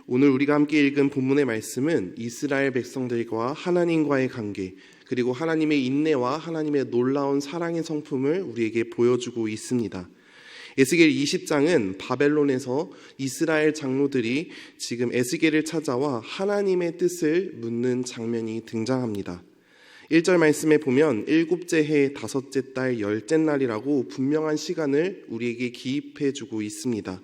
오늘 우리가 함께 읽은 본문의 말씀은 이스라엘 백성들과 하나님과의 관계, 그리고 하나님의 인내와 하나님의 놀라운 사랑의 성품을 우리에게 보여주고 있습니다. 에스겔 20장은 바벨론에서 이스라엘 장로들이 지금 에스겔을 찾아와 하나님의 뜻을 묻는 장면이 등장합니다. 1절 말씀에 보면 일곱째 해 다섯째 달 열째 날이라고 분명한 시간을 우리에게 기입해주고 있습니다.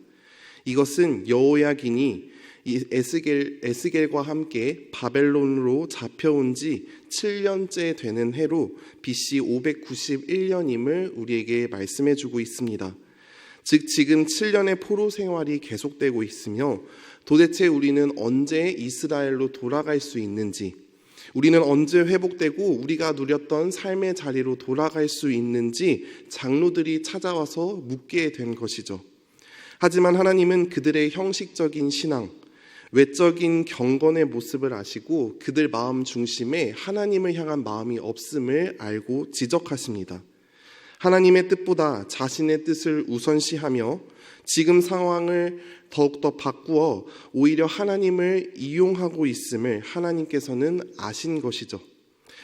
이것은 여호야긴이 에스겔과 함께 바벨론으로 잡혀온 지 7년째 되는 해로 BC 591년임을 우리에게 말씀해주고 있습니다. 즉 지금 7년의 포로 생활이 계속되고 있으며 도대체 우리는 언제 이스라엘로 돌아갈 수 있는지, 우리는 언제 회복되고 우리가 누렸던 삶의 자리로 돌아갈 수 있는지 장로들이 찾아와서 묻게 된 것이죠. 하지만 하나님은 그들의 형식적인 신앙, 외적인 경건의 모습을 아시고 그들 마음 중심에 하나님을 향한 마음이 없음을 알고 지적하십니다. 하나님의 뜻보다 자신의 뜻을 우선시하며 지금 상황을 더욱더 바꾸어 오히려 하나님을 이용하고 있음을 하나님께서는 아신 것이죠.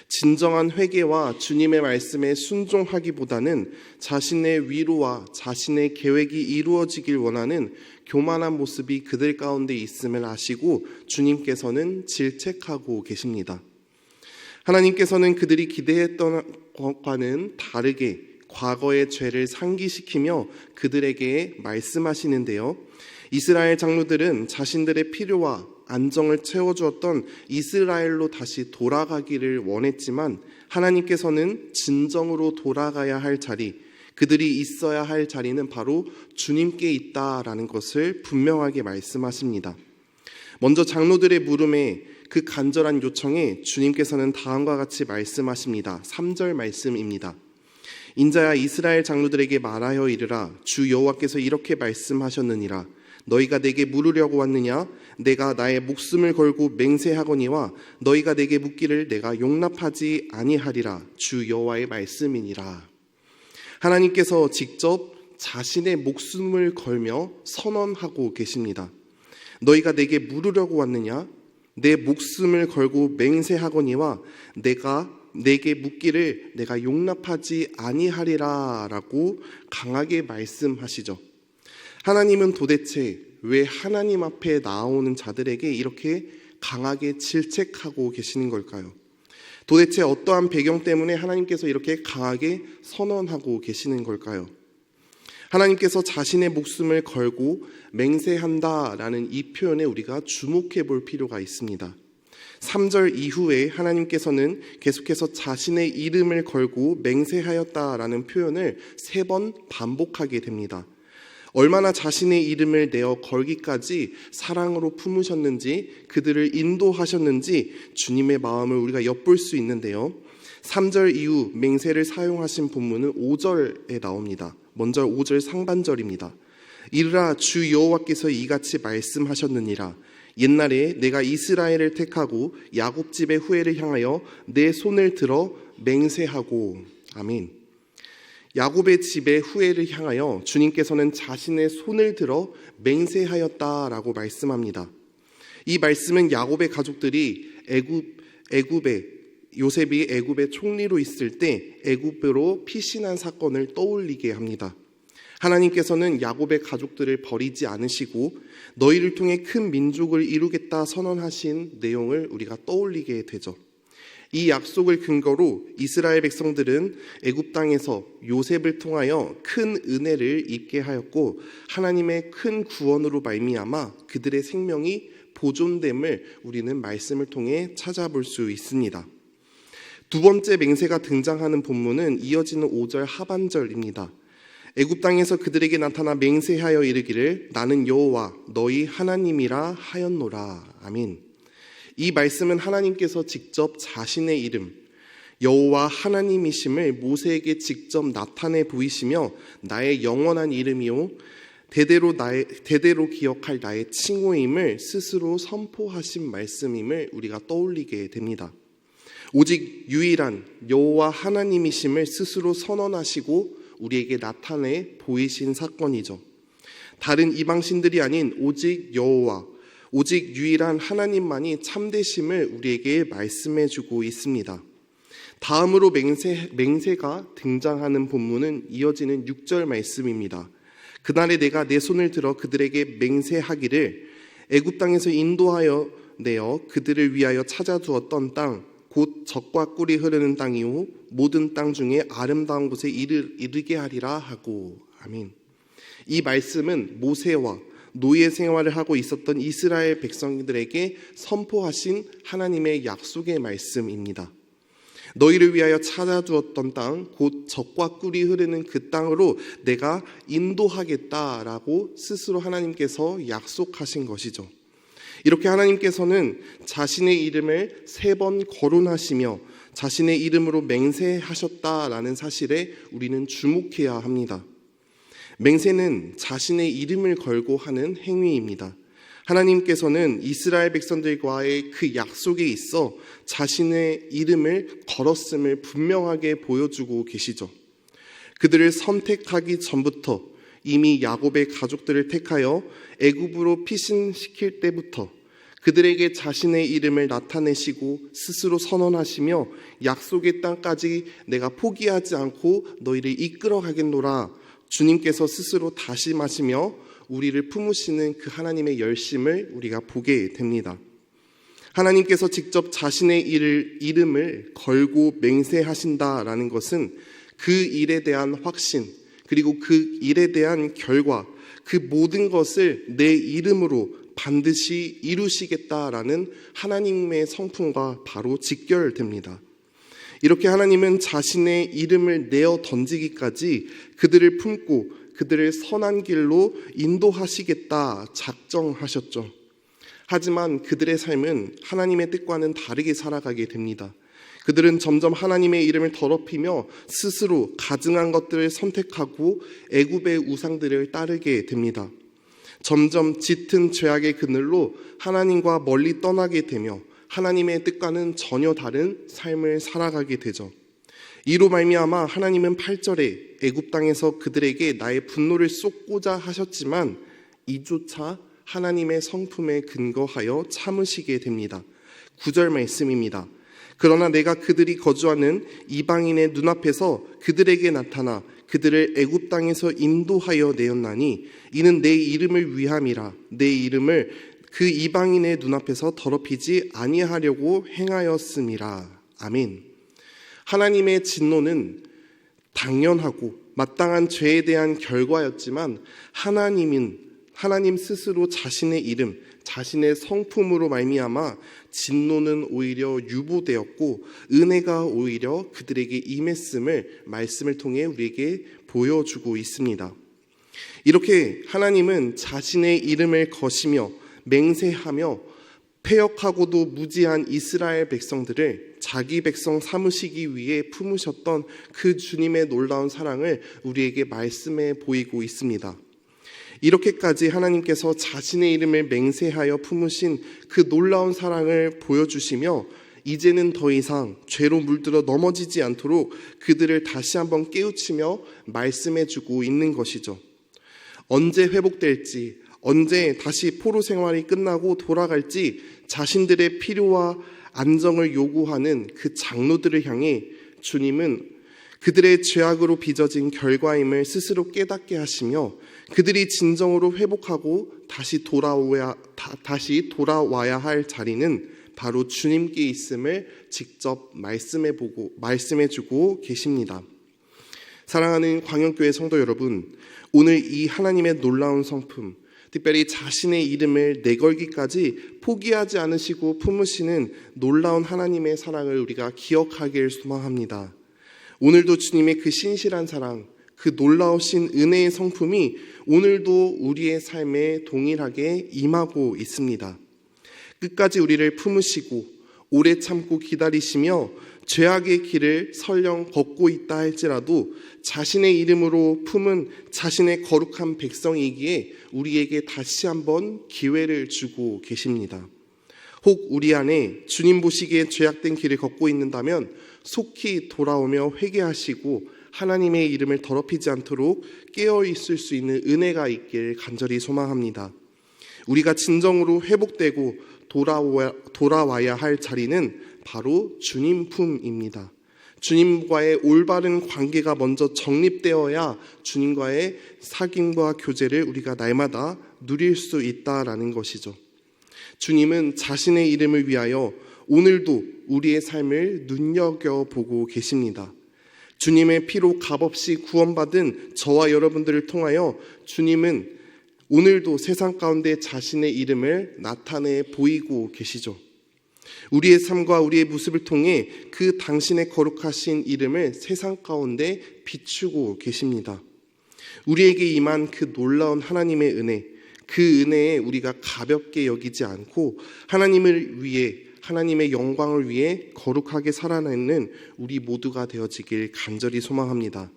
진정한 회개와 주님의 말씀에 순종하기보다는 자신의 위로와 자신의 계획이 이루어지길 원하는 교만한 모습이 그들 가운데 있음을 아시고 주님께서는 질책하고 계십니다. 하나님께서는 그들이 기대했던 것과는 다르게 과거의 죄를 상기시키며 그들에게 말씀하시는데요. 이스라엘 장로들은 자신들의 필요와 안정을 채워주었던 이스라엘로 다시 돌아가기를 원했지만 하나님께서는 진정으로 돌아가야 할 자리, 그들이 있어야 할 자리는 바로 주님께 있다라는 것을 분명하게 말씀하십니다. 먼저 장로들의 물음에 그 간절한 요청에 주님께서는 다음과 같이 말씀하십니다. 3절 말씀입니다. 인자야 이스라엘 장로들에게 말하여 이르라. 주 여호와께서 이렇게 말씀하셨느니라. 너희가 내게 물으려고 왔느냐? 내가 나의 목숨을 걸고 맹세하거니와 너희가 내게 묻기를 내가 용납하지 아니하리라. 주 여호와의 말씀이니라. 하나님께서 직접 자신의 목숨을 걸며 선언하고 계십니다. 너희가 내게 물으려고 왔느냐? 내 목숨을 걸고 맹세하거니와 내게 묻기를 내가 용납하지 아니하리라 라고 강하게 말씀하시죠. 하나님은 도대체 왜 하나님 앞에 나오는 자들에게 이렇게 강하게 질책하고 계시는 걸까요? 도대체 어떠한 배경 때문에 하나님께서 이렇게 강하게 선언하고 계시는 걸까요? 하나님께서 자신의 목숨을 걸고 맹세한다라는 이 표현에 우리가 주목해 볼 필요가 있습니다. 3절 이후에 하나님께서는 계속해서 자신의 이름을 걸고 맹세하였다라는 표현을 3번 반복하게 됩니다. 얼마나 자신의 이름을 내어 걸기까지 사랑으로 품으셨는지, 그들을 인도하셨는지 주님의 마음을 우리가 엿볼 수 있는데요. 3절 이후 맹세를 사용하신 본문은 5절에 나옵니다. 먼저 5절 상반절입니다. 이르라 주 여호와께서 이같이 말씀하셨느니라. 옛날에 내가 이스라엘을 택하고 야곱 집의 후예를 향하여 내 손을 들어 맹세하고. 아멘. 야곱의 집의 후예를 향하여 주님께서는 자신의 손을 들어 맹세하였다라고 말씀합니다. 이 말씀은 야곱의 가족들이 요셉이 애굽의 총리로 있을 때 애굽으로 피신한 사건을 떠올리게 합니다. 하나님께서는 야곱의 가족들을 버리지 않으시고 너희를 통해 큰 민족을 이루겠다 선언하신 내용을 우리가 떠올리게 되죠. 이 약속을 근거로 이스라엘 백성들은 애굽 땅에서 요셉을 통하여 큰 은혜를 입게 하였고 하나님의 큰 구원으로 말미암아 그들의 생명이 보존됨을 우리는 말씀을 통해 찾아볼 수 있습니다. 두 번째 맹세가 등장하는 본문은 이어지는 5절 하반절입니다. 애굽 땅에서 그들에게 나타나 맹세하여 이르기를 나는 여호와 너희 하나님이라 하였노라. 아멘. 이 말씀은 하나님께서 직접 자신의 이름 여호와 하나님이심을 모세에게 직접 나타내 보이시며 나의 영원한 이름이요 대대로 기억할 나의 칭호임을 스스로 선포하신 말씀임을 우리가 떠올리게 됩니다. 오직 유일한 여호와 하나님이심을 스스로 선언하시고 우리에게 나타내 보이신 사건이죠. 다른 이방신들이 아닌 오직 여호와 오직 유일한 하나님만이 참되심을 우리에게 말씀해주고 있습니다. 다음으로 맹세가 등장하는 본문은 이어지는 6절 말씀입니다. 그날에 내가 내 손을 들어 그들에게 맹세하기를 애굽 땅에서 인도하여 내어 그들을 위하여 찾아두었던 땅 곧 젖과 꿀이 흐르는 땅이요 모든 땅 중에 아름다운 곳에 이르게 하리라 하고. 아멘. 이 말씀은 모세와 노예 생활을 하고 있었던 이스라엘 백성들에게 선포하신 하나님의 약속의 말씀입니다. 너희를 위하여 찾아두었던 땅 곧 젖과 꿀이 흐르는 그 땅으로 내가 인도하겠다라고 스스로 하나님께서 약속하신 것이죠. 이렇게 하나님께서는 자신의 이름을 3번 거론하시며 자신의 이름으로 맹세하셨다라는 사실에 우리는 주목해야 합니다. 맹세는 자신의 이름을 걸고 하는 행위입니다. 하나님께서는 이스라엘 백성들과의 그 약속에 있어 자신의 이름을 걸었음을 분명하게 보여주고 계시죠. 그들을 선택하기 전부터 이미 야곱의 가족들을 택하여 애굽으로 피신시킬 때부터 그들에게 자신의 이름을 나타내시고 스스로 선언하시며 약속의 땅까지 내가 포기하지 않고 너희를 이끌어 가겠노라 주님께서 스스로 다짐하시며 우리를 품으시는 그 하나님의 열심을 우리가 보게 됩니다. 하나님께서 직접 자신의 이름을 걸고 맹세하신다라는 것은 그 일에 대한 확신 그리고 그 일에 대한 결과 그 모든 것을 내 이름으로 반드시 이루시겠다라는 하나님의 성품과 바로 직결됩니다. 이렇게 하나님은 자신의 이름을 내어 던지기까지 그들을 품고 그들을 선한 길로 인도하시겠다 작정하셨죠. 하지만 그들의 삶은 하나님의 뜻과는 다르게 살아가게 됩니다. 그들은 점점 하나님의 이름을 더럽히며 스스로 가증한 것들을 선택하고 애굽의 우상들을 따르게 됩니다. 점점 짙은 죄악의 그늘로 하나님과 멀리 떠나게 되며 하나님의 뜻과는 전혀 다른 삶을 살아가게 되죠. 이로 말미암아 하나님은 8절에 애굽 땅에서 그들에게 나의 분노를 쏟고자 하셨지만 이조차 하나님의 성품에 근거하여 참으시게 됩니다. 9절 말씀입니다. 그러나 내가 그들이 거주하는 이방인의 눈앞에서 그들에게 나타나 그들을 애굽 땅에서 인도하여 내었나니 이는 내 이름을 위함이라. 내 이름을 그 이방인의 눈앞에서 더럽히지 아니하려고 행하였음이라. 아멘. 하나님의 진노는 당연하고 마땅한 죄에 대한 결과였지만 하나님 스스로 자신의 이름, 자신의 성품으로 말미암아 진노는 오히려 유보되었고 은혜가 오히려 그들에게 임했음을 말씀을 통해 우리에게 보여주고 있습니다. 이렇게 하나님은 자신의 이름을 거시며 맹세하며 패역하고도 무지한 이스라엘 백성들을 자기 백성 삼으시기 위해 품으셨던 그 주님의 놀라운 사랑을 우리에게 말씀해 보이고 있습니다. 이렇게까지 하나님께서 자신의 이름을 맹세하여 품으신 그 놀라운 사랑을 보여주시며 이제는 더 이상 죄로 물들어 넘어지지 않도록 그들을 다시 한번 깨우치며 말씀해주고 있는 것이죠. 언제 회복될지, 언제 다시 포로 생활이 끝나고 돌아갈지 자신들의 필요와 안정을 요구하는 그 장로들을 향해 주님은 그들의 죄악으로 빚어진 결과임을 스스로 깨닫게 하시며 그들이 진정으로 회복하고 다시 돌아와야 할 자리는 바로 주님께 있음을 직접 말씀해주고 계십니다. 사랑하는 광영교회 성도 여러분, 오늘 이 하나님의 놀라운 성품, 특별히 자신의 이름을 내걸기까지 포기하지 않으시고 품으시는 놀라운 하나님의 사랑을 우리가 기억하길 소망합니다. 오늘도 주님의 그 신실한 사랑, 그 놀라우신 은혜의 성품이 오늘도 우리의 삶에 동일하게 임하고 있습니다. 끝까지 우리를 품으시고 오래 참고 기다리시며 죄악의 길을 설령 걷고 있다 할지라도 자신의 이름으로 품은 자신의 거룩한 백성이기에 우리에게 다시 한번 기회를 주고 계십니다. 혹 우리 안에 주님 보시기에 죄악된 길을 걷고 있는다면 속히 돌아오며 회개하시고 하나님의 이름을 더럽히지 않도록 깨어있을 수 있는 은혜가 있길 간절히 소망합니다. 우리가 진정으로 회복되고 돌아와야 할 자리는 바로 주님 품입니다. 주님과의 올바른 관계가 먼저 정립되어야 주님과의 사귐과 교제를 우리가 날마다 누릴 수 있다라는 것이죠. 주님은 자신의 이름을 위하여 오늘도 우리의 삶을 눈여겨보고 계십니다. 주님의 피로 값없이 구원받은 저와 여러분들을 통하여 주님은 오늘도 세상 가운데 자신의 이름을 나타내 보이고 계시죠. 우리의 삶과 우리의 모습을 통해 그 당신의 거룩하신 이름을 세상 가운데 비추고 계십니다. 우리에게 임한 그 놀라운 하나님의 은혜, 그 은혜에 우리가 가볍게 여기지 않고 하나님을 위해, 하나님의 영광을 위해 거룩하게 살아내는 우리 모두가 되어지길 간절히 소망합니다.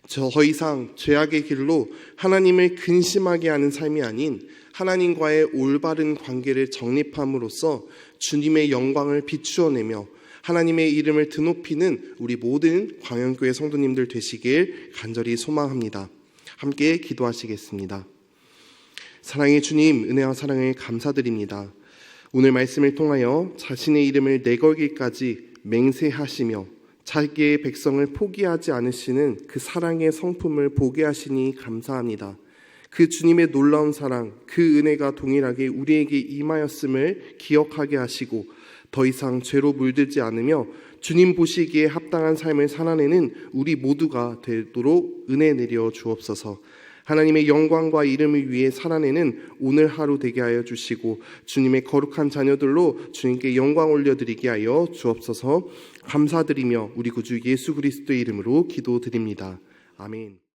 더 이상 죄악의 길로 하나님을 근심하게 하는 삶이 아닌 하나님과의 올바른 관계를 정립함으로써 주님의 영광을 비추어내며 하나님의 이름을 드높이는 우리 모든 광양교회 성도님들 되시길 간절히 소망합니다. 함께 기도하시겠습니다. 사랑의 주님, 은혜와 사랑을 감사드립니다. 오늘 말씀을 통하여 자신의 이름을 내걸기까지 맹세하시며 자기의 백성을 포기하지 않으시는 그 사랑의 성품을 보게 하시니 감사합니다. 그 주님의 놀라운 사랑, 그 은혜가 동일하게 우리에게 임하였음을 기억하게 하시고 더 이상 죄로 물들지 않으며 주님 보시기에 합당한 삶을 살아내는 우리 모두가 되도록 은혜 내려 주옵소서. 하나님의 영광과 이름을 위해 살아내는 오늘 하루 되게 하여 주시고 주님의 거룩한 자녀들로 주님께 영광 올려드리게 하여 주옵소서. 감사드리며 우리 구주 예수 그리스도의 이름으로 기도드립니다. 아멘.